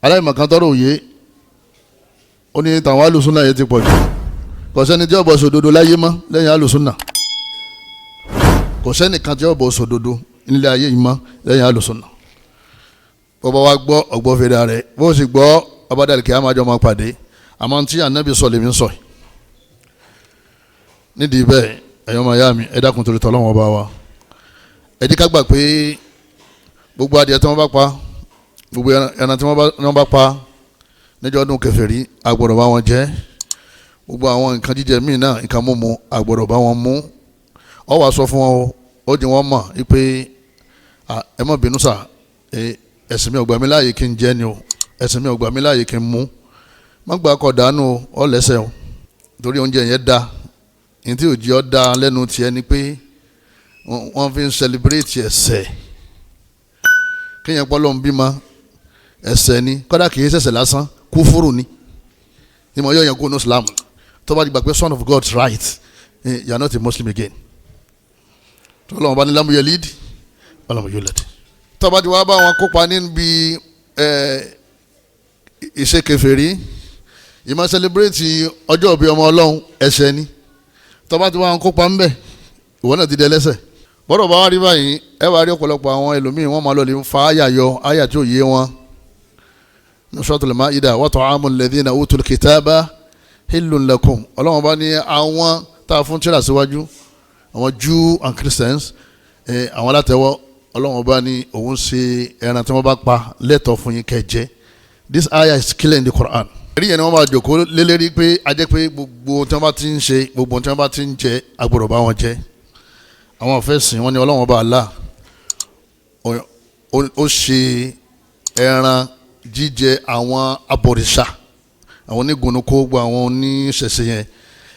aláìmọ̀kan tọrọ òye ó ní tàwọn alùsùnà yẹn ti pọ̀ jù kò sẹ́ni tí ó bọ̀ sòdodo láyé mọ́ lẹ́yìn alùsùnà kò sẹ́nìkan tí ó bọ̀ sòdodo nílé ayé yìí mọ́ lẹ́yìn alùsùnà bọ́bá wa gbọ́ ọ̀gbọ́ fèrè rẹ̀ bó sì gbọ́ abádàlì kí a máa jọ máa pàdé àmọ́ tí ànábì sọ lèmi sọ nídìí bẹ́ẹ̀ ẹ̀yọ́ máa yá mi ẹ dákun torí tọ́lọ́wọ́n bá wa ẹ jẹ́ ká gbà pé gbogbo adìẹ tí wọ́n bá pa gbogbo ẹran tí wọ́n bá pa níjọ́ ọdún kèfèrí àgbọ̀dọ̀ bá wọn jẹ gbogbo àwọn nǹkan jíjẹ míì náà nǹkan mímu àgbọ̀dọ̀ bá wọn mú ọ wàá sọ fún wọn ó di wọn mọ̀ wípé ẹ má bínú sà ẹ̀sìn mi ò gbà mí láàyè kí n jẹ ni o ẹ̀sìn mi ò gbà mí láàyè kí n mú má gbà kọ dànù ọ lẹ́sẹ̀ o torí oúnjẹ yẹn da ní tí òjì ọ da lẹ́nu tiẹ̀ ni pé wọ́n fi ń celebrate ẹ̀ṣẹ̀ kéèyàn pọ́ lọ́n bímọ ẹ̀ṣẹ̀ ni kọ́dà kìí ṣẹ̀ṣẹ̀ lásán kúfúrù ni ni mo yọ yẹn kó ní Islam tó bá ti gbà pé son of God right you are not a Muslim again tó lọ́wọ́ bá ní lámú yẹ lead ọlọ́mọ yóò lẹ́dí tó bá ti wá bá wọn kópa níbi ìṣe kèfèrí ìmọ̀ celebrate ọjọ́ ìbí ọmọ Ọlọ́run ẹ̀ṣẹ̀ ni tó bá ti wá wọn kópa ńbẹ̀ ìwọ náà ti dẹ lẹ́ṣẹ̀ bọ́dọ̀ bá wá rí báyìí ẹ wá rí ọ̀pọ̀lọpọ̀ àwọn ẹlòmíì wọ́n máa lọ lè fa àyà yọ àyà tí ò yé wọn Suratul Maida wa ta'amul ladhina utul kitaba hillun lakum Ọlọ́run bá ní àwọn tá a fún tíra síwájú àwọn Jew and Christians àwọn alátẹ̀wọ́ Ọlọ́run bá ní òun ṣe ẹran tí wọ́n bá pa lẹ́tọ̀ọ́ fún yín kẹ́ jẹ. This ayah is clear in the Quran. Èrí yẹn ni wọ́n máa jòkó lélẹ́rí pé ajẹ́ pé gbogbo tí wọ́n bá ti ń ṣe gbogbo tí wọ́n bá ti ń jẹ agbọ́dọ̀ bá wọn jẹ. Àwọn ọ̀fẹ́sìn wọn ni Ọlọ́run bá Allah ó ṣe ẹran jíjẹ àwọn abọ̀rìṣà àwọn onígunukó gbogbo àwọn oníṣẹ̀ṣẹ̀ yẹn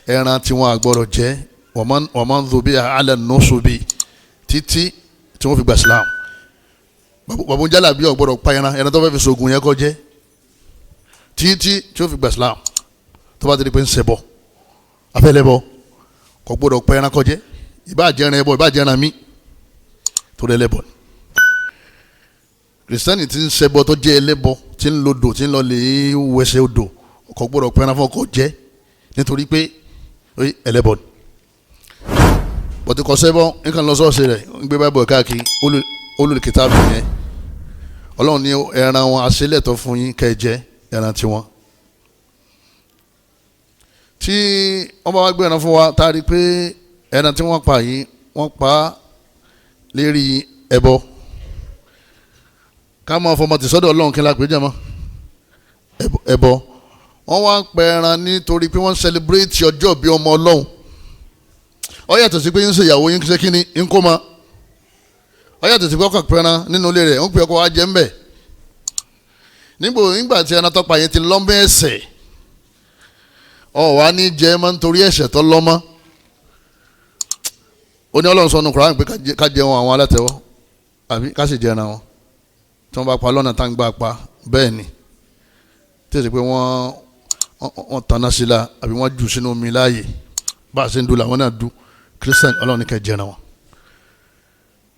ẹran tí wọ́n agbọ́dọ̀ jẹ wa man dhubiha ala nusubi títí tí wọ́n fi gba Islam. Bàbá jálàbí ọ̀gbọ́dọ̀ pa ẹran tó fẹ́ fi sògùn yẹn kó jẹ títí tí ó fi gba Islam tó bá ti di pé ń ṣẹbọ afẹ́lẹ́bọ kò gbọ́dọ̀ pa ẹran kó jẹ ìbá jẹran ẹbọ ìbá jẹran mi tó rẹ lẹ́bọ ni kìrìsìtẹ́nì tí ń ṣẹbọ tó jẹ́ ẹlẹ́bọ tí ń lodò tí ń lọ lè wẹsẹ̀ odò kò gbọ́dọ̀ pa ẹran fún ọkọ̀ jẹ nítorí pé ẹlẹ́bọ ni bọ̀dé kọ́ sẹ́bọ̀ nǹkan lọ sọ́ọ̀sì rẹ̀ ń gbé báyìí káàkiri olùkìtàbù yẹn Ọlọ́run ní ẹran wọn aṣẹ́lẹ̀tọ̀ fún yín kẹ́ jẹ ẹran tiwọn tí wọ́n bá wá gbé ẹran fún wa tá a rí i pé ẹran tí wọ́n pa yìí wọ́n pa lérí ẹbọ ká máa fọmọ tì sọ́dọ̀ Ọlọ́run kí n la pè é jẹ́ mọ́ ẹbọ wọ́n wá ń pẹ ẹran nítorí pé wọ́n ń celebrate ọjọ́ bí ọmọ Ọlọ́run ó yàtọ̀ sí pé ń ṣe ìyàwó yín ṣe kíni ń kó ma ó yàtọ̀ sí pé ọkọ̀ pẹran nínú ilé rẹ̀ ń pè ọkọ̀ wá jẹ́ ń bẹ̀ nígbà tí ẹran tọ́pa yẹn ti lọ́mọ́ ẹ̀ṣẹ̀ ọ̀ wá ní jẹ́ máa ń torí ẹ̀ṣẹ̀ tó lọ́mọ́ ó ní Ọlọ́run sọnù Kùránì pé ká jẹun àwọn alátẹ̀wọ́ àbí ká sì jẹran wọn tí wọ́n bá pa lọ́nà tá ń gbà pa bẹ́ẹ̀ ni tí èsì pé wọ́n tanná sí la àbí wọ́n jù sínú omi láàyè bá a ṣe ń du làwọn náà du Christian Ọlọ́run ní ká jẹran wọn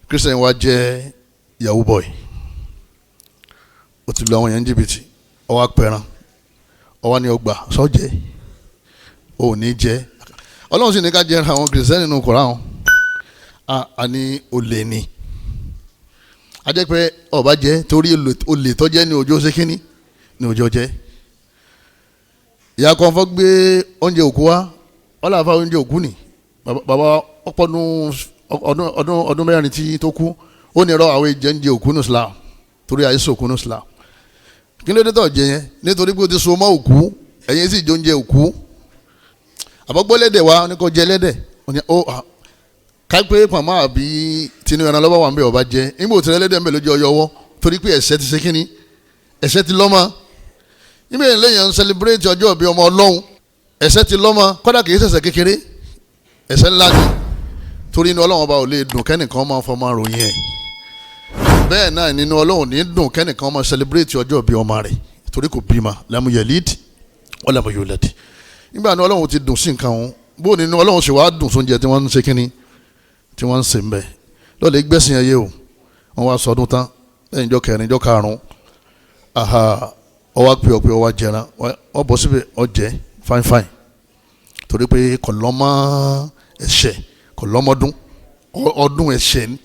Christian wa jẹ́ yahoo boy ó ti lu àwọn yẹn jìbìtì ọwọ́ apẹ̀ràn ọwọ́ ni ọgbà sọ́jẹ́ ò ní jẹ́ Ọlọ́run sì ní ká jẹran àwọn Christian nínú Kùránì a ní olè ni a jẹ́ pé ọba jẹ́ torí olè tó jẹ́ ní ọjọ́ ṣe kínní ní ọjọ́ jẹ́ ìyá kan fọ́ gbé oúnjẹ òkú wa ọlá àfa oúnjẹ òkú ni bàbá ọdún mẹ́rin tí tó kú ó ní irọ́ àwọn ìjẹ́njẹ òkú ní Islam torí àìsàn òkú ní Islam kí ló dé tó jẹ yẹn nítorí pé o ti so mọ́ òkú ẹ̀yin sì jẹ oúnjẹ òkú àbọ̀gbọ́lẹ́dẹ̀ wa ní kò jẹ lẹ́dẹ̀ kápẹ́ pàmò àbí tinú ẹran lọ́wọ́ wà ń bẹ̀ ọba jẹ nígbà òtún ẹlẹ́dẹ̀ ń bẹ̀ lójú ọyọ́wọ́ torí pé ẹ̀ṣẹ̀ ti ṣe kínní ẹ̀ṣẹ̀ ti lọ́mọ nígbà yẹn lẹ́yìn ń celebrate ọjọ́ ìbí ọmọ Ọlọ́run ẹ̀ṣẹ̀ ti lọ́mọ kọ́dà kìí ṣẹ̀ṣẹ̀ kékeré ẹ̀ṣẹ̀ ńlá ni torí inú Ọlọ́run ọba ò lè dùn kẹ́nìkan máa fọmọ ròyìn ẹ̀ bẹ́ẹ̀ náà nínú Ọlọ́run ní dùn kẹ́nìkan máa celebrate ọjọ́ ìbí ọmọ rẹ̀ torí kò bímọ lam yalid wa lam yulad nígbà ní Ọlọ́run ti dùn sí nǹkan òun bó nínú Ọlọ́run ṣe wàá dùn sóúnjẹ tí wọ́n ń ṣe kínní tí wọ́n ń sè ń bẹ̀ lọ́ọ̀lẹ́ gbẹ̀sìn ẹyẹ o wọ́n wá sọdún tán lẹ́yìn ìjọ kẹrin ìjọ karùn-ún ọwọ́ pé ọ̀pẹ ọwọ́ jẹran ọ bọ̀ síbẹ̀ ọ jẹ fáin torí pé kò lọ́mọ ẹ̀ṣẹ̀ kò lọ́mọdún ọdún ẹ̀ṣẹ̀ ni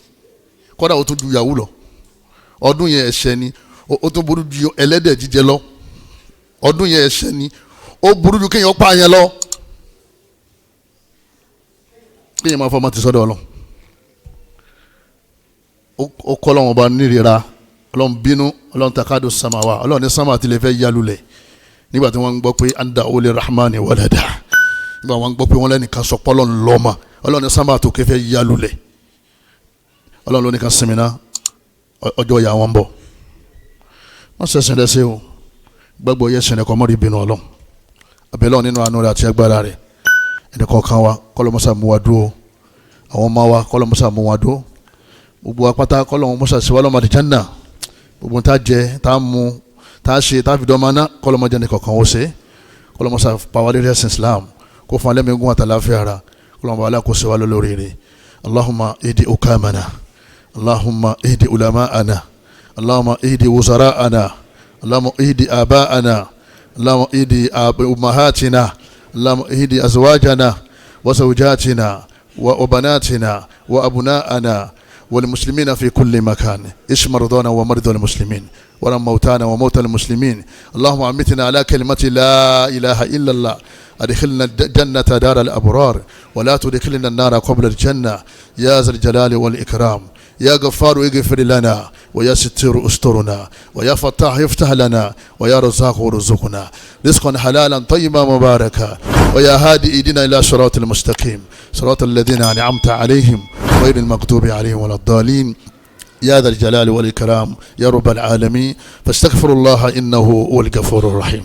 kódà ó tún ju yahoo lọ ọdún yẹn ẹ̀ṣẹ̀ ni ó tún burú ju ẹlẹ́dẹ̀ jíjẹ lọ ọdún yẹn ẹ̀ṣẹ̀ ni ó burú ju kéèyàn pa yẹn lọ kéèyàn máa fọmọ ti sọ́dọ̀ Ọlọ́run ó kọ́ Ọlọ́run ọba nírira Ọlọ́run bínú Ọlọ́run takadu samawa Ọlọ́run ní sámà tilẹ̀ fẹ́ yálulẹ̀ nígbà tí wọ́n ń gbọ́ pé anda olè rahmani walada nígbà wọ́n ń gbọ́ pé wọ́n lẹ́nìkan sọ pọ́lọ́ ńlọ́mà Ọlọ́run ní sámà tó kẹfẹ́ yálulẹ̀ Ọlọ́run ló ní ká sinmi ná ọjọ́ ìyá wọn bọ̀ wọ́n sẹ̀sìn rẹ̀ sí o gbàgbọ́ yẹ sẹ̀nẹ̀ kọ́ mọ́rí bínú Ọlọ́run abẹ́lẹ́ nínú àánú rẹ̀ àti agbára rẹ̀ ẹnì kọ̀ọ̀kan wa kọ́lọ́mọ́sá mú wa dúró àwọn ọmọ wa kọ́lọ́mọ́sá mú wa dúró gbogbo apáta kọ́lọ́mọ́sá sí wa lọ́mọ àdìjánná gbogbo tá jẹ tá mu tá ṣe tá fi dọ́mọ ná kọ́lọ́mọ́jẹ́ ní kọ̀ọ̀kan ó ṣe kọ́lọ́mọ́sá pàwádé rẹ̀ sin Islam kó fún alẹ́ mi gún àtàláfíà ara kọ́lọ́mọ́ alẹ́ kó ṣe wa lórí rẹ̀ Allahumma idi ukamana Allahumma idi ulama'ana Allahumma idi wuzara'ana Allahumma idi aba'ana Allahumma idi ummahatina Allahumma idi azwajana wa zawjatina wa banatina wa abna'ana والمسلمين في كل مكان اشف مرضانا ومرضى المسلمين ورحم موتانا وموتى المسلمين اللهم أمتنا على كلمة لا إله إلا الله أدخلنا الجنة دار الأبرار ولا تدخلنا النار قبل الجنة يا ذا الجلال والإكرام يا غفار اغفر لنا ويا ستير استرنا ويا فتاح يفتح لنا ويا رزاق ارزقنا رزقا حلالا طيبا مباركا ويا هادي ايدنا الى صراط المستقيم صراط الذين انعمت عليهم غير المغضوب عليهم ولا الضالين يا ذا الجلال والإكرام يا رب العالمين فاستغفر الله إنه هو الغفور الرحيم.